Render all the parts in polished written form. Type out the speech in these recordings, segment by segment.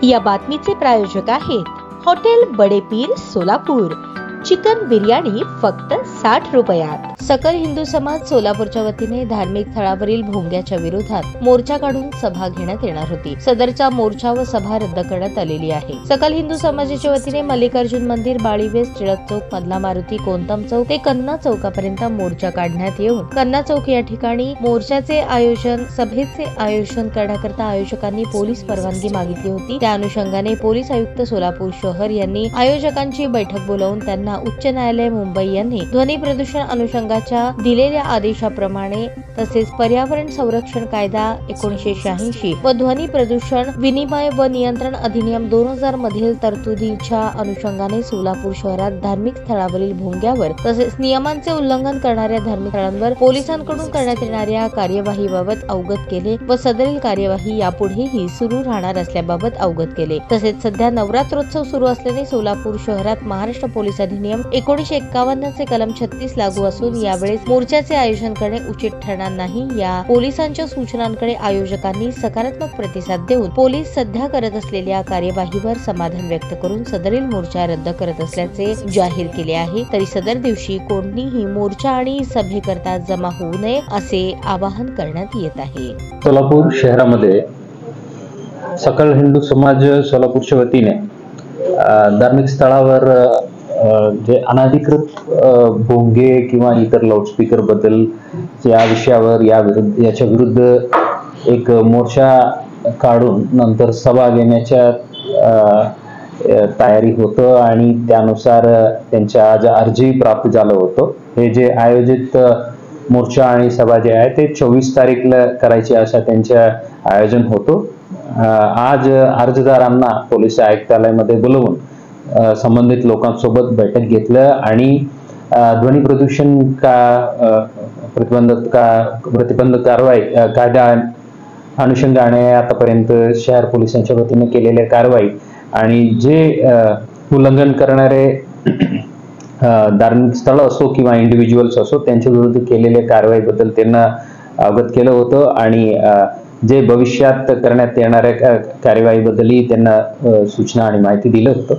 या बातमीचे प्रायोजक आहेत हॉटेल बडे पीर सोलापूर। चिकन बिर्याणी फक्त 60 रुपयात। सकल हिंदू समाज सोलापूरच्या वतीने धार्मिक स्थळावरील भोंग्याच्या विरोधात मोर्चा काढून सभा घेण्यात येणार होती। सदरचा मोर्चा व सभा रद्द करण्यात आलेली आहे। सकल हिंदू समाजाच्या वतीने मल्लिकार्जुन मंदिर, बाळीवेस, टिळक चौक, मधला मारुती, कोंतम चौक ते कन्ना चौकापर्यंत मोर्चा काढण्यात येऊन कन्ना चौक या ठिकाणी मोर्चाचे आयोजन, सभेचे आयोजन करण्याकरता आयोजकांनी पोलीस परवानगी मागितली होती। त्या अनुषंगाने पोलीस आयुक्त सोलापूर शहर यांनी आयोजकांची बैठक बोलावून त्यांना उच्च न्यायालय मुंबई यांनी ध्वनी प्रदूषण अनुषंगाच्या दिलेल्या आदेशाप्रमाणे तसेच पर्यावरण संरक्षण कायदा 1986 व ध्वनी प्रदूषण विनिमय व नियंत्रण अधिनियम 2000 मधील तरतुदीच्या अनुषंगाने सोलापूर शहरात धार्मिक स्थळावरील भोंग्यावर तसेच नियमांचे उल्लंघन करणाऱ्या धार्मिक स्थळांवर पोलिसांकडून करण्यात येणाऱ्या कार्यवाहीबाबत अवगत केले व सदरील कार्यवाही यापुढेही सुरू राहणार असल्याबाबत अवगत केले। तसेच सध्या नवरात्रोत्सव सुरू असल्याने सोलापूर शहरात महाराष्ट्र पोलीस अधिनियम 1951 चे कलम 36 लागू असून यावेळेस मोर्चाचे आयोजन करणे उचित ठरणार नाही। या पोलिसांच्या सूचनांकडे आयोजकांनी सकारात्मक प्रतिसाद देऊन पोलीस सध्या करत असलेल्या कार्यवाहीवर समाधान व्यक्त करून सदरील मोर्चा रद्द करत असल्याचे जाहीर केले आहे। तरी सदर दिवशी कोणीही मोर्चा आणि सभेकरता जमा होऊ नये असे आवाहन करण्यात येत आहे। सोलापूर शहरामध्ये सकल हिंदू समाज सोलापूरच्या वतीने धार्मिक स्थळावर जे अनाधिकृत भोंगे किंवा इतर लाऊडस्पीकर बद्दल या विषयावर याच्या विरुद्ध एक मोर्चा काढून नंतर सभा घेण्याच्या तयारी होतं आणि त्यानुसार त्यांच्या आज अर्जी प्राप्त झालं होतं। हे जे आयोजित मोर्चा आणि सभा जे आहे ते 24 तारीखला करायची असा त्यांच्या आयोजन होतं। आज अर्जदारांना पोलीस आयुक्तालयामध्ये बोलवून संबंधित लोकांसोबत बैठक घेतलं आणि ध्वनी प्रदूषण प्रतिबंध कारवाई कायदा अनुषंगाने आतापर्यंत शहर पोलिसांच्या वतीने केलेल्या कारवाई आणि जे उल्लंघन करणारे धार्मिक स्थळ असो किंवा इंडिव्हिज्युअल्स असो त्यांच्या विरुद्ध केलेल्या कारवाईबद्दल त्यांना अवगत केलं होतं आणि जे भविष्यात करण्यात येणाऱ्या कार्यवाहीबद्दलही त्यांना सूचना आणि माहिती दिलं होतं।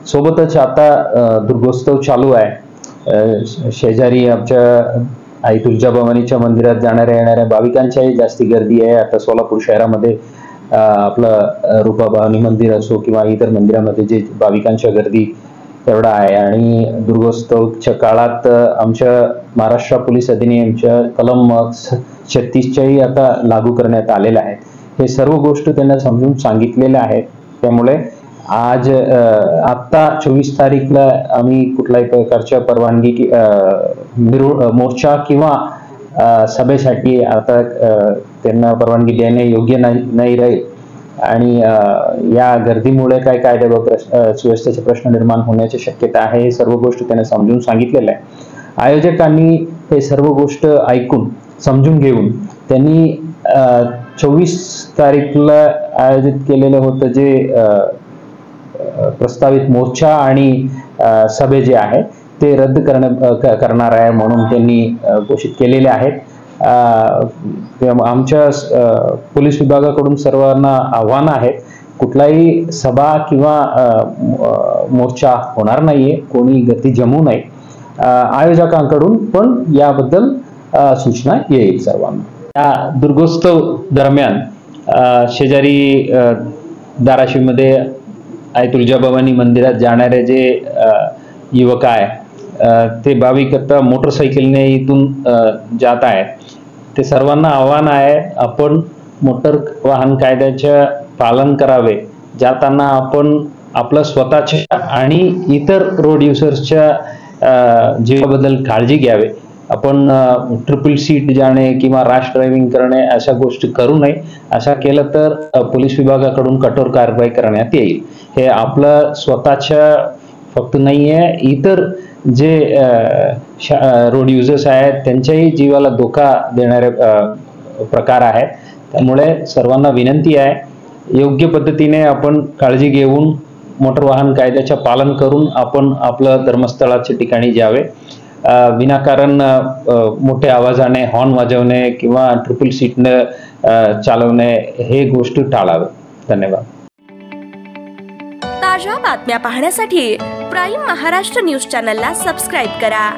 सोबतच आता दुर्गोत्सव चालू आहे। शेजारी आमच्या आई तुळजाभवानीच्या मंदिरात जाणाऱ्या येणाऱ्या भाविकांच्याही जास्ती गर्दी आहे। आता सोलापूर शहरामध्ये आपलं रूपाभवानी मंदिर असो किंवा इतर मंदिरामध्ये जे भाविकांच्या गर्दी एवढा आहे आणि दुर्गोत्सवच्या काळात आमच्या महाराष्ट्र पोलीस अधिनियमच्या कलम 36च्याही आता लागू करण्यात आलेल्या आहेत। हे सर्व गोष्ट त्यांना समजून सांगितलेल्या आहेत। त्यामुळे आज आता 24 तारीखला आम्ही कुठल्याही प्रकारच्या परवानगी मोर्चा किंवा सभेसाठी आता त्यांना परवानगी देणे योग्य नाही राहील आणि या गर्दीमुळे काय कायदा व सुव्यवस्थेचे प्रश्न निर्माण होण्याची शक्यता आहे। हे सर्व गोष्ट त्यांना समजून सांगितलेलं आहे। आयोजकांनी हे सर्व गोष्ट ऐकून समजून घेऊन त्यांनी 24 तारीखला आयोजित केलेलं होतं जे प्रस्तावित मोर्चा आणि सभे जे आहे ते रद्द करणार आहे म्हणून त्यांनी घोषित केलेले आहेत। आमच्या पोलीस विभागाकडून सर्वांना आव्हान आहे, कुठलाही सभा किंवा मोर्चा होणार नाहीये, कोणी गर्दी जमू नये। आयोजकांकडून पण याबद्दल सूचना येईल सर्वांना। या दुर्गोत्सव दरम्यान शेजारी धाराशिवमध्ये आई तुळजाभवानी मंदिरात जाणारे जे युवक आहे ते भाविक आता मोटरसायकलने इथून जात आहेत। ते सर्वांना आव्हान आहे, आपण मोटर वाहन कायद्याचे पालन करावे। जाताना आपण आपल्या स्वतःच्या आणि इतर रोड युजर्सच्या जीवाबद्दल काळजी घ्यावी। आपण ट्रिपल सीट जाणे किंवा रॅश ड्रायव्हिंग करणे अशा गोष्टी करू नये। अशा केलं तर पोलीस विभागाकडून कठोर कारवाई करण्यात येईल। हे आपलं स्वतःच्या फक्त नाहीये, इतर जे रोड युजर्स आहेत त्यांच्याही जीवाला धोका देणारे प्रकार आहेत। त्यामुळे सर्वांना विनंती आहे, योग्य पद्धतीने आपण काळजी घेऊन मोटर वाहन कायद्याचे पालन करून आपण आपलं धर्मस्थळाच्या ठिकाणी जावे। विनाकारण मोठ्या आवाजाने हॉर्न वाजवणे किंवा ट्रिपल सीटने चालवणे हे गोष्टी टाळावे। धन्यवाद। ताज्या बातम्या पाहण्यासाठी प्राईम महाराष्ट्र न्यूज चॅनलला सबस्क्राईब करा.